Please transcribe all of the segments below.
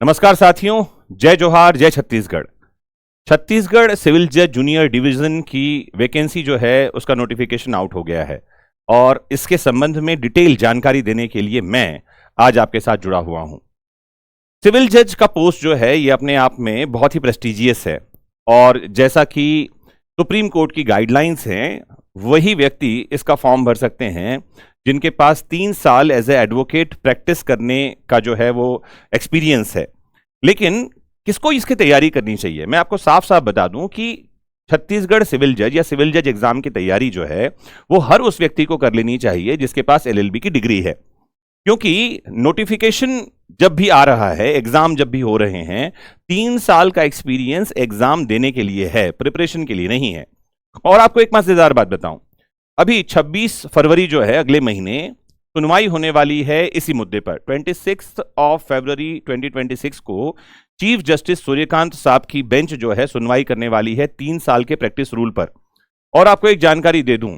नमस्कार साथियों, जय जोहार, जय छत्तीसगढ़। छत्तीसगढ़ सिविल जज जूनियर डिवीजन की वैकेंसी जो है उसका नोटिफिकेशन आउट हो गया है और इसके संबंध में डिटेल जानकारी देने के लिए मैं आज आपके साथ जुड़ा हुआ हूं। सिविल जज का पोस्ट जो है ये अपने आप में बहुत ही प्रेस्टिजियस है और जैसा कि सुप्रीम कोर्ट की गाइडलाइंस हैं, वही व्यक्ति इसका फॉर्म भर सकते हैं जिनके पास 3 साल एज ए एडवोकेट प्रैक्टिस करने का जो है वो एक्सपीरियंस है। लेकिन किसको इसकी तैयारी करनी चाहिए, मैं आपको साफ साफ बता दूं कि छत्तीसगढ़ सिविल जज या सिविल जज एग्जाम की तैयारी जो है वो हर उस व्यक्ति को कर लेनी चाहिए जिसके पास एलएलबी की डिग्री है। क्योंकि नोटिफिकेशन जब भी आ रहा है, एग्जाम जब भी हो रहे हैं, 3 साल का एक्सपीरियंस एग्जाम देने के लिए है, प्रिपरेशन के लिए नहीं है। और आपको एक मजेदार बात बताऊं, अभी 26 फरवरी जो है अगले महीने सुनवाई होने वाली है इसी मुद्दे पर। 26 फरवरी 2026 को चीफ जस्टिस सूर्यकांत साहब की बेंच जो है सुनवाई करने वाली है 3 साल के प्रैक्टिस रूल पर। और आपको एक जानकारी दे दूं,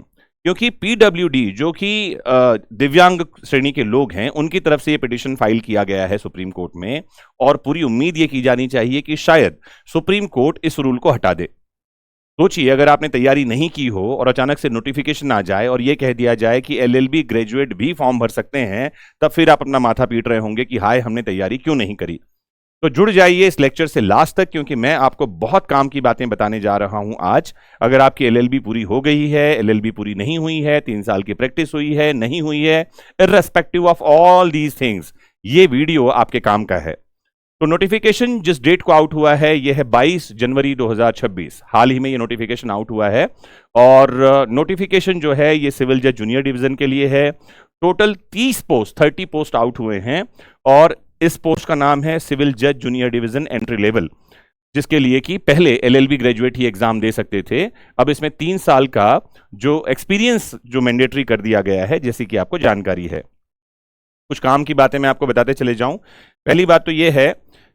क्योंकि पीडब्ल्यूडी जो कि दिव्यांग श्रेणी के लोग हैं, उनकी तरफ से यह पिटीशन फाइल किया गया है सुप्रीम कोर्ट में और पूरी उम्मीद यह की जानी चाहिए कि शायद सुप्रीम कोर्ट इस रूल को हटा दे। सोचिए, अगर आपने तैयारी नहीं की हो और अचानक से नोटिफिकेशन आ जाए और यह कह दिया जाए कि एलएलबी ग्रेजुएट भी फॉर्म भर सकते हैं, तब फिर आप अपना माथा पीट रहे होंगे कि हाय, हमने तैयारी क्यों नहीं करी। तो जुड़ जाइए इस लेक्चर से लास्ट तक, क्योंकि मैं आपको बहुत काम की बातें बताने जा रहा हूं आज। अगर आपकी एलएलबी पूरी हो गई है, एलएलबी पूरी नहीं हुई है, 3 साल की प्रैक्टिस हुई है, नहीं हुई है, irrespective of all these things, ये वीडियो आपके काम का है। तो नोटिफिकेशन जिस डेट को आउट हुआ है यह है 22 जनवरी 2026। हाल ही में ये नोटिफिकेशन आउट हुआ है और नोटिफिकेशन जो है ये सिविल जज जूनियर डिवीजन के लिए है। टोटल 30 पोस्ट आउट हुए हैं और इस पोस्ट का नाम है सिविल जज जूनियर डिवीजन एंट्री लेवल, जिसके लिए कि पहले एलएलबी ग्रेजुएट ही एग्जाम दे सकते थे, अब इसमें 3 साल का जो एक्सपीरियंस जो मैंडेटरी कर दिया गया है, जैसी कि आपको जानकारी है। कुछ काम की बातें मैं आपको बताते चले जाऊं। पहली बात तो यह है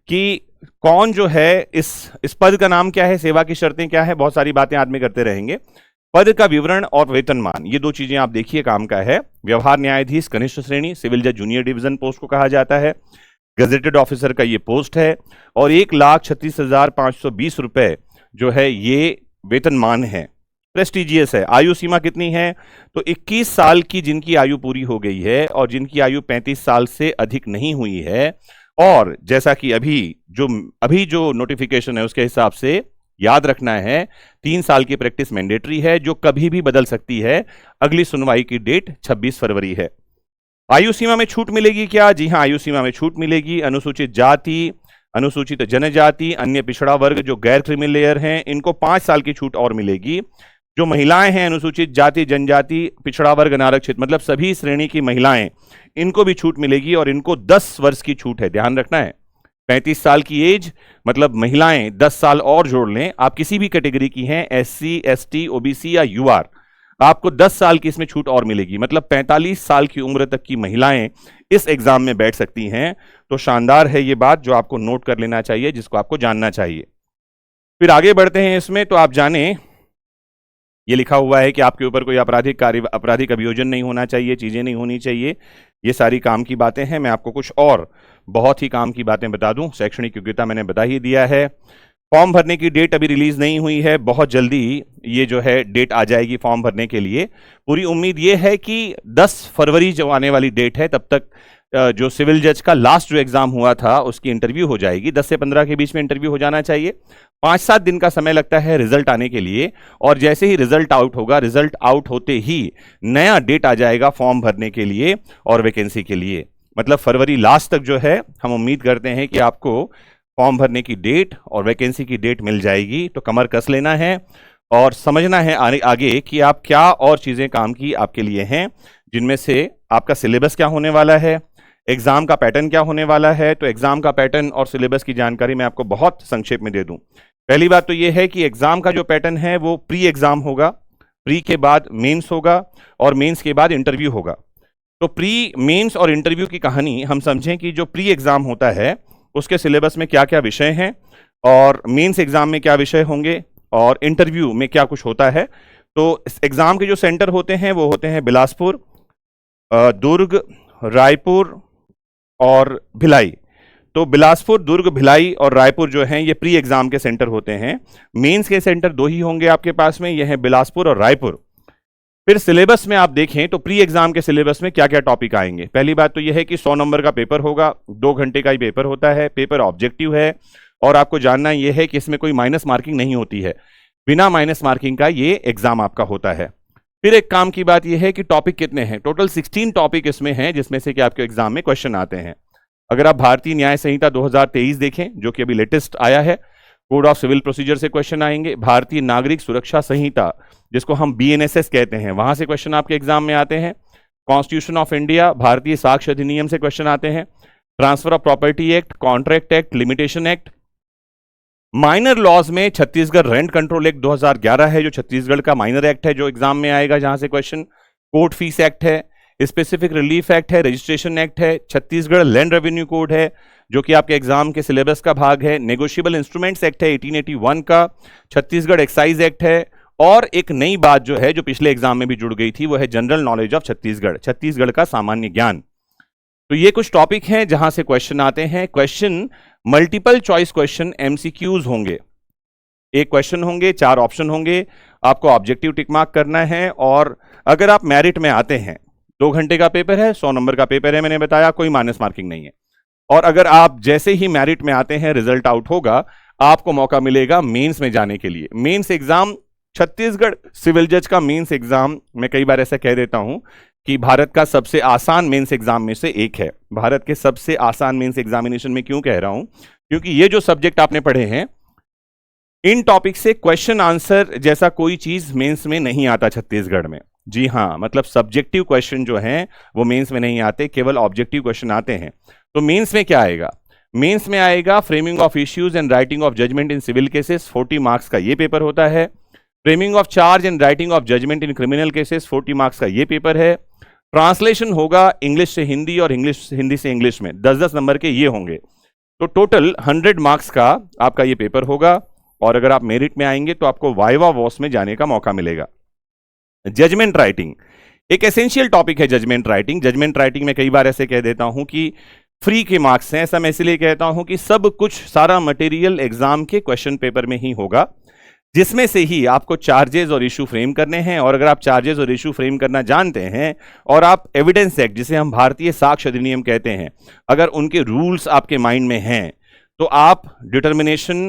कि कौन जो है इस पद का नाम क्या है, सेवा की शर्तें क्या है, बहुत सारी बातें आदमी करते रहेंगे। पद का विवरण और वेतनमान, ये 2 चीजें आप देखिए काम का है। व्यवहार न्यायाधीश कनिष्ठ श्रेणी सिविल जज जूनियर डिवीजन पोस्ट को कहा जाता है। गजेटेड ऑफिसर का ये पोस्ट है और 1,36,520 रुपए जो है ये वेतनमान है। प्रेस्टिजियस है। आयु सीमा कितनी है, तो 21 साल की जिनकी आयु पूरी हो गई है और जिनकी आयु 35 साल से अधिक नहीं हुई है। और जैसा कि अभी जो नोटिफिकेशन है उसके हिसाब से याद रखना है, 3 साल की प्रैक्टिस मैंडेटरी है जो कभी भी बदल सकती है। अगली सुनवाई की डेट 26 फरवरी है। आयु सीमा में छूट मिलेगी क्या? जी हां, आयु सीमा में छूट मिलेगी। अनुसूचित जाति, अनुसूचित जनजाति, अन्य पिछड़ा वर्ग जो गैर क्रीमी लेयर हैं, इनको 5 साल की छूट और मिलेगी। जो महिलाएं हैं, अनुसूचित जाति, जनजाति, पिछड़ा वर्ग, अनारक्षित, मतलब सभी श्रेणी की महिलाएं, इनको भी छूट मिलेगी और इनको 10 वर्ष की छूट है, ध्यान रखना है। 35 साल की एज, मतलब महिलाएं 10 साल और जोड़ लें, आप किसी भी कैटेगरी की हैं, एससी, एसटी, ओबीसी या यूआर, आपको 10 साल की इसमें छूट और मिलेगी। मतलब 45 साल की उम्र तक की महिलाएं इस एग्जाम में बैठ सकती हैं। तो शानदार है ये बात, जो आपको नोट कर लेना चाहिए, जिसको आपको जानना चाहिए। फिर आगे बढ़ते हैं इसमें, तो आप जाने ये लिखा हुआ है कि आपके ऊपर कोई आपराधिक अभियोजन नहीं होना चाहिए, चीजें नहीं होनी चाहिए। ये सारी काम की बातें हैं। मैं आपको कुछ और बहुत ही काम की बातें बता दूं। शैक्षणिक योग्यता मैंने बता ही दिया है। फॉर्म भरने की डेट अभी रिलीज नहीं हुई है, बहुत जल्दी ये जो है डेट आ जाएगी फॉर्म भरने के लिए। पूरी उम्मीद ये है कि 10 फरवरी जो आने वाली डेट है, तब तक जो सिविल जज का लास्ट जो एग्जाम हुआ था उसकी इंटरव्यू हो जाएगी। 10 से 15 के बीच में इंटरव्यू हो जाना चाहिए। 5-7 दिन का समय लगता है रिजल्ट आने के लिए और जैसे ही रिजल्ट आउट होगा, रिजल्ट आउट होते ही नया डेट आ जाएगा फॉर्म भरने के लिए और वैकेंसी के लिए। मतलब फरवरी लास्ट तक जो है हम उम्मीद करते हैं कि आपको फॉर्म भरने की डेट और वैकेंसी की डेट मिल जाएगी। तो कमर कस लेना है और समझना है आगे कि आप क्या और चीजें काम की आपके लिए हैं, जिनमें से आपका सिलेबस क्या होने वाला है, एग्जाम का पैटर्न क्या होने वाला है। तो एग्जाम का पैटर्न और सिलेबस की जानकारी मैं आपको बहुत संक्षेप में दे दूं। पहली बात तो यह है कि एग्जाम का जो पैटर्न है वो प्री एग्जाम होगा, प्री के बाद मेंस होगा और मेंस के बाद इंटरव्यू होगा। तो प्री, मेंस और इंटरव्यू की कहानी हम समझें कि जो प्री एग्जाम होता है उसके सिलेबस में क्या क्या विषय हैं और मेंस एग्जाम में क्या विषय होंगे और इंटरव्यू में क्या कुछ होता है। तो इस एग्जाम के जो सेंटर होते हैं वो होते हैं बिलासपुर, दुर्ग, रायपुर और भिलाई। तो बिलासपुर, दुर्ग, भिलाई और रायपुर जो हैं ये प्री एग्जाम के सेंटर होते हैं। मेंस के सेंटर दो ही होंगे आपके पास में, ये है बिलासपुर और रायपुर। फिर सिलेबस में आप देखें तो प्री एग्जाम के सिलेबस में क्या क्या टॉपिक आएंगे। पहली बात तो यह है कि 100 नंबर का पेपर होगा, 2 घंटे का ही पेपर होता है, पेपर ऑब्जेक्टिव है और आपको जानना यह है कि इसमें कोई माइनस मार्किंग नहीं होती है, बिना माइनस मार्किंग का ये एग्जाम आपका होता है। फिर एक काम की बात यह है कि टॉपिक कितने हैं, टोटल 16 टॉपिक इसमें हैं, जिसमें से कि आपके एग्जाम में क्वेश्चन आते हैं। अगर आप भारतीय न्याय संहिता 2023 देखें, जो कि अभी लेटेस्ट आया है, कोड ऑफ सिविल प्रोसीजर से क्वेश्चन आएंगे। भारतीय नागरिक सुरक्षा संहिता, जिसको हम BNSS कहते हैं, वहां से क्वेश्चन आपके एग्जाम में आते हैं। कॉन्स्टिट्यूशन ऑफ इंडिया, भारतीय साक्ष्य अधिनियम से क्वेश्चन आते हैं। Transfer of property act, contract act, limitation act. Minor laws में छत्तीसगढ़ रेंट कंट्रोल एक्ट 2011 है, जो छत्तीसगढ़ का माइनर एक्ट है, जो एग्जाम में आएगा, जहां से क्वेश्चन। कोर्ट फीस एक्ट है, स्पेसिफिक रिलीफ एक्ट है, रजिस्ट्रेशन एक्ट है, छत्तीसगढ़ लैंड रेवेन्यू कोड है, जो कि आपके एग्जाम के सिलेबस का भाग है। नेगोशिएबल इंस्ट्रूमेंट्स एक्ट है 1881 का, छत्तीसगढ़ एक्साइज एक्ट है, और एक नई बात जो है, जो पिछले एग्जाम में भी जुड़ गई थी, वो है general knowledge of Chhattisgarh, Chhattisgarh का सामान्य ज्ञान। तो ये कुछ टॉपिक हैं जहां से क्वेश्चन आते हैं। Question multiple choice question MCQs होंगे। एक क्वेश्चन होंगे, 4 ऑप्शन होंगे, आपको ऑब्जेक्टिव टिक मार्क करना है। और अगर आप मेरिट में आते हैं, 2 घंटे का पेपर है, 100 नंबर का पेपर है, मैंने बताया, कोई माइनस मार्किंग नहीं है। और अगर आप जैसे ही मेरिट में आते हैं, रिजल्ट आउट होगा, आपको मौका मिलेगा मेंस में जाने के लिए। मेंस एग्जाम, छत्तीसगढ़ सिविल जज का मेंस एग्जाम, मैं कई बार ऐसा कह देता हूं कि भारत का सबसे आसान मेंस एग्जाम में से एक है। भारत के सबसे आसान मेंस एग्जामिनेशन में क्यों कह रहा हूं, क्योंकि ये जो सब्जेक्ट आपने पढ़े हैं, इन टॉपिक से क्वेश्चन आंसर जैसा कोई चीज मेंस में नहीं आता छत्तीसगढ़ में। जी हां, मतलब सब्जेक्टिव क्वेश्चन जो हैं वो मेंस में नहीं आते, केवल ऑब्जेक्टिव क्वेश्चन आते हैं। तो मेंस में क्या आएगा? मेंस में आएगा framing of issues and writing of judgement in civil cases, 40 marks का ये पेपर होता है। Framing of charge and writing of judgement in criminal cases, 40 marks का ये पेपर है। ट्रांसलेशन होगा इंग्लिश से हिंदी और हिंदी से इंग्लिश में, 10-10 नंबर के ये होंगे। तो टोटल 100 मार्क्स का आपका ये पेपर होगा। और अगर आप मेरिट में आएंगे तो आपको वाइवा वॉस में जाने का मौका मिलेगा। जजमेंट राइटिंग एक एसेंशियल टॉपिक है। जजमेंट राइटिंग, जजमेंट राइटिंग में कई बार ऐसे कह देता हूं कि फ्री के मार्क्स हैं। ऐसा मैं इसलिए कहता हूं कि सब कुछ, सारा मटेरियल एग्जाम के क्वेश्चन पेपर में ही होगा, जिसमें से ही आपको चार्जेस और इशू फ्रेम करने हैं। और अगर आप चार्जेस और इशू फ्रेम करना जानते हैं और आप एविडेंस एक्ट, जिसे हम भारतीय साक्ष्य अधिनियम कहते हैं, अगर उनके रूल्स आपके माइंड में हैं, तो आप डिटर्मिनेशन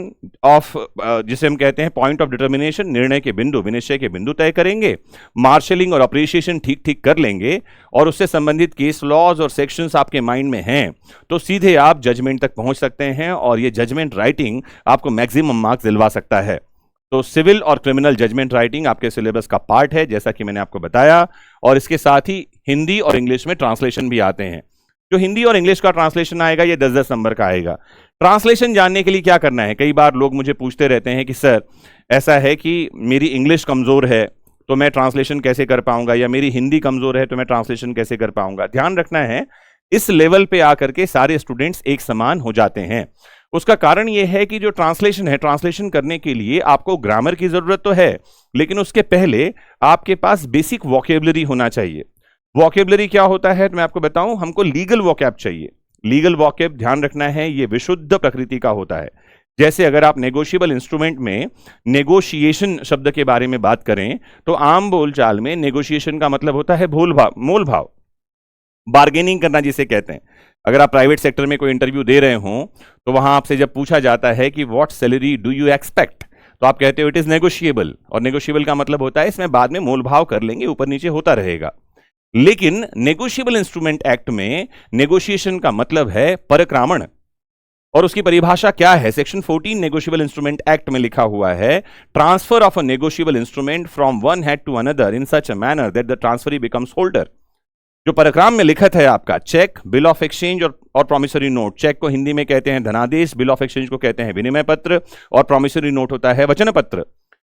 ऑफ, जिसे हम कहते हैं पॉइंट ऑफ डिटर्मिनेशन, निर्णय के बिंदु, विनिश्चय के बिंदु तय करेंगे, मार्शलिंग और अप्रिशिएशन ठीक ठीक कर लेंगे, और उससे संबंधित केस लॉज और सेक्शंस आपके माइंड में हैं, तो सीधे आप जजमेंट तक पहुंच सकते हैं। और ये जजमेंट राइटिंग आपको मैक्सिमम मार्क्स दिलवा सकता है। तो सिविल और क्रिमिनल जजमेंट राइटिंग आपके सिलेबस का पार्ट है, जैसा कि मैंने आपको बताया। और इसके साथ ही हिंदी और इंग्लिश में ट्रांसलेशन भी आते हैं। जो हिंदी और इंग्लिश का ट्रांसलेशन आएगा, ये 10-10 नंबर का आएगा। ट्रांसलेशन जानने के लिए क्या करना है, कई बार लोग मुझे पूछते रहते हैं कि सर ऐसा है कि मेरी इंग्लिश कमजोर है तो मैं ट्रांसलेशन कैसे कर पाऊंगा, या मेरी हिंदी कमजोर है तो मैं ट्रांसलेशन कैसे कर पाऊंगा। ध्यान रखना है, इस लेवल पे आकर के सारे स्टूडेंट्स एक समान हो जाते हैं। उसका कारण यह है कि जो ट्रांसलेशन है, ट्रांसलेशन करने के लिए आपको ग्रामर की जरूरत तो है, लेकिन उसके पहले आपके पास बेसिक वोकेबलरी होना चाहिए। वोकेबलरी क्या होता है तो मैं आपको बताऊं, हमको लीगल वोकैब चाहिए। लीगल वोकैब, ध्यान रखना है, ये विशुद्ध प्रकृति का होता है। जैसे अगर आप नेगोशिएबल इंस्ट्रूमेंट में नेगोशिएशन शब्द के बारे में बात करें, तो आम बोलचाल में नेगोशिएशन का मतलब होता है मोल भाव, बार्गेनिंग करना जिसे कहते हैं। अगर आप प्राइवेट सेक्टर में कोई इंटरव्यू दे रहे हो, तो वहां आपसे जब पूछा जाता है कि what salary do you expect, तो आप कहते हो इट इज नेगोशिएबल। और नेगोशिएबल का मतलब होता है इसमें बाद में मोल भाव कर लेंगे, ऊपर नीचे होता रहेगा। लेकिन नेगोशिएबल इंस्ट्रूमेंट एक्ट में नेगोशिएशन का मतलब है परक्रामण, और उसकी परिभाषा क्या है? सेक्शन 14 नेगोशिएबल इंस्ट्रूमेंट एक्ट में लिखा हुआ है, transfer of a negotiable instrument from one head to another in such a manner that the transferee becomes holder. जो परक्राम में लिखत है आपका चेक, बिल ऑफ एक्सचेंज और प्रॉमिसरी नोट। चेक को हिंदी में कहते हैं धनादेश, बिल ऑफ एक्सचेंज को कहते हैं विनिमय पत्र, और प्रॉमिसरी नोट होता है वचन पत्र।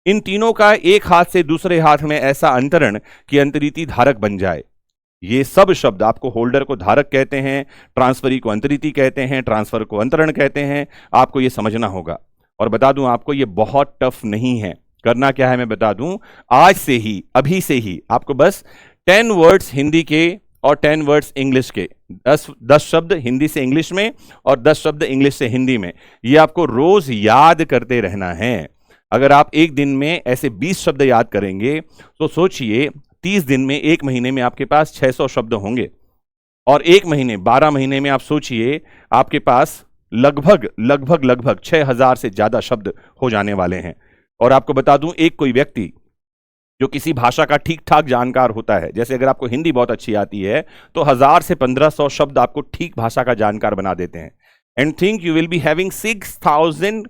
इन तीनों का एक हाथ से दूसरे हाथ में ऐसा अंतरण कि अंतरीति धारक बन जाए। ये सब शब्द, आपको होल्डर को धारक कहते हैं, ट्रांसफरी को अंतरीति कहते हैं, ट्रांसफर को अंतरण कहते हैं। आपको ये समझना होगा। और बता दूं आपको, ये बहुत टफ नहीं है। करना क्या है मैं बता दूं, आज से ही, अभी से ही आपको बस 10 वर्ड्स हिंदी के और 10 वर्ड्स इंग्लिश के, 10 शब्द हिंदी से इंग्लिश में और 10 शब्द इंग्लिश से हिंदी में। ये आपको रोज याद करते रहना है। अगर आप एक दिन में ऐसे 20 शब्द याद करेंगे तो सोचिए 30 दिन में, एक महीने में आपके पास 600 शब्द होंगे, और एक महीने 12 महीने में आप सोचिए आपके पास लगभग 6000 से ज्यादा शब्द हो जाने वाले हैं। और आपको बता दूं, एक कोई व्यक्ति जो किसी भाषा का ठीक ठाक जानकार होता है, जैसे अगर आपको हिंदी बहुत अच्छी आती है तो 1000 से 1500 शब्द आपको ठीक भाषा का जानकार बना देते हैं। And think you will be having 6000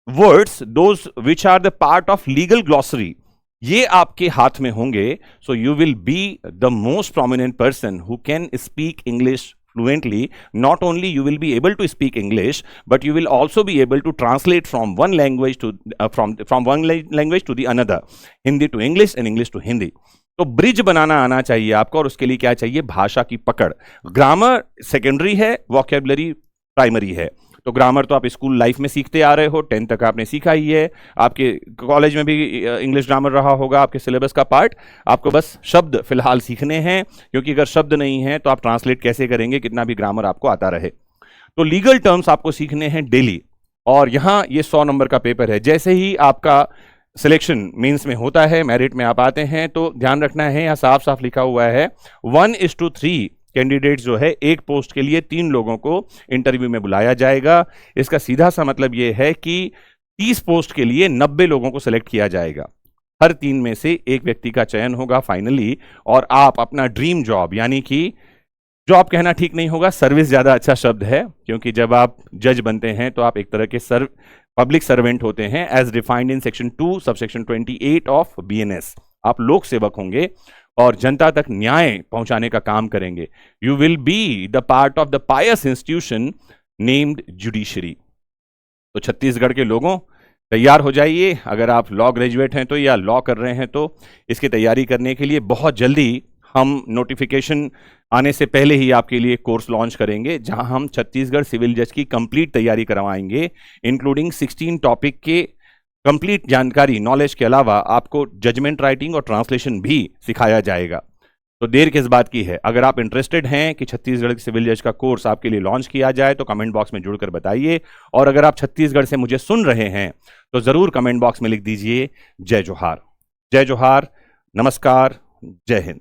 words those which are the part of legal glossary, ये आपके हाथ में होंगे। So you will be the most prominent person who can speak English fluently. Not only you will be able to speak English, but you will also be able to translate from one language to from one language to the another, Hindi to English and English to Hindi. तो bridge बनाना आना चाहिए आपको, और उसके लिए क्या चाहिए? भाषा की पकड़। ग्रामर सेकेंडरी है, वोकैबुलरी प्राइमरी है। तो ग्रामर तो आप स्कूल लाइफ में सीखते आ रहे हो, 10 तक आपने सीखा ही है, आपके कॉलेज में भी इंग्लिश ग्रामर रहा होगा आपके सिलेबस का पार्ट। आपको बस शब्द फिलहाल सीखने हैं, क्योंकि अगर शब्द नहीं है तो आप ट्रांसलेट कैसे करेंगे, कितना भी ग्रामर आपको आता रहे। तो लीगल टर्म्स आपको सीखने हैं डेली, और यहाँ ये 100 नंबर का पेपर है। जैसे ही आपका सिलेक्शन मेंस में होता है, मेरिट में आप आते हैं, तो ध्यान रखना है, यहाँ साफ साफ लिखा हुआ है 1:3 कैंडिडेट्स जो है, एक पोस्ट के लिए 3 लोगों को इंटरव्यू में बुलाया जाएगा। इसका सीधा सा मतलब यह है कि 30 पोस्ट के लिए 90 लोगों को सिलेक्ट किया जाएगा। हर 3 में से एक व्यक्ति का चयन होगा फाइनली, और आप अपना ड्रीम जॉब, यानी कि जॉब कहना ठीक नहीं होगा, सर्विस ज्यादा अच्छा शब्द है, क्योंकि जब आप जज बनते हैं तो आप एक तरह के पब्लिक सर्वेंट होते हैं, as defined in section 2 subsection 28 of BNS। आप लोक सेवक होंगे और जनता तक न्याय पहुंचाने का काम करेंगे। You will be the part of the pious institution named judiciary. तो छत्तीसगढ़ के लोगों, तैयार हो जाइए। अगर आप लॉ ग्रेजुएट हैं तो, या लॉ कर रहे हैं तो, इसकी तैयारी करने के लिए बहुत जल्दी हम नोटिफिकेशन आने से पहले ही आपके लिए कोर्स लॉन्च करेंगे, जहां हम छत्तीसगढ़ सिविल जज की कंप्लीट तैयारी करवाएंगे, इंक्लूडिंग 16 टॉपिक के कंप्लीट जानकारी, नॉलेज के अलावा आपको जजमेंट राइटिंग और ट्रांसलेशन भी सिखाया जाएगा। तो देर किस बात की है? अगर आप इंटरेस्टेड हैं कि छत्तीसगढ़ सिविल जज का कोर्स आपके लिए लॉन्च किया जाए तो कमेंट बॉक्स में जुड़कर बताइए। और अगर आप छत्तीसगढ़ से मुझे सुन रहे हैं तो जरूर कमेंट बॉक्स में लिख दीजिए जय जोहार। जय जोहार, नमस्कार, जय हिंद।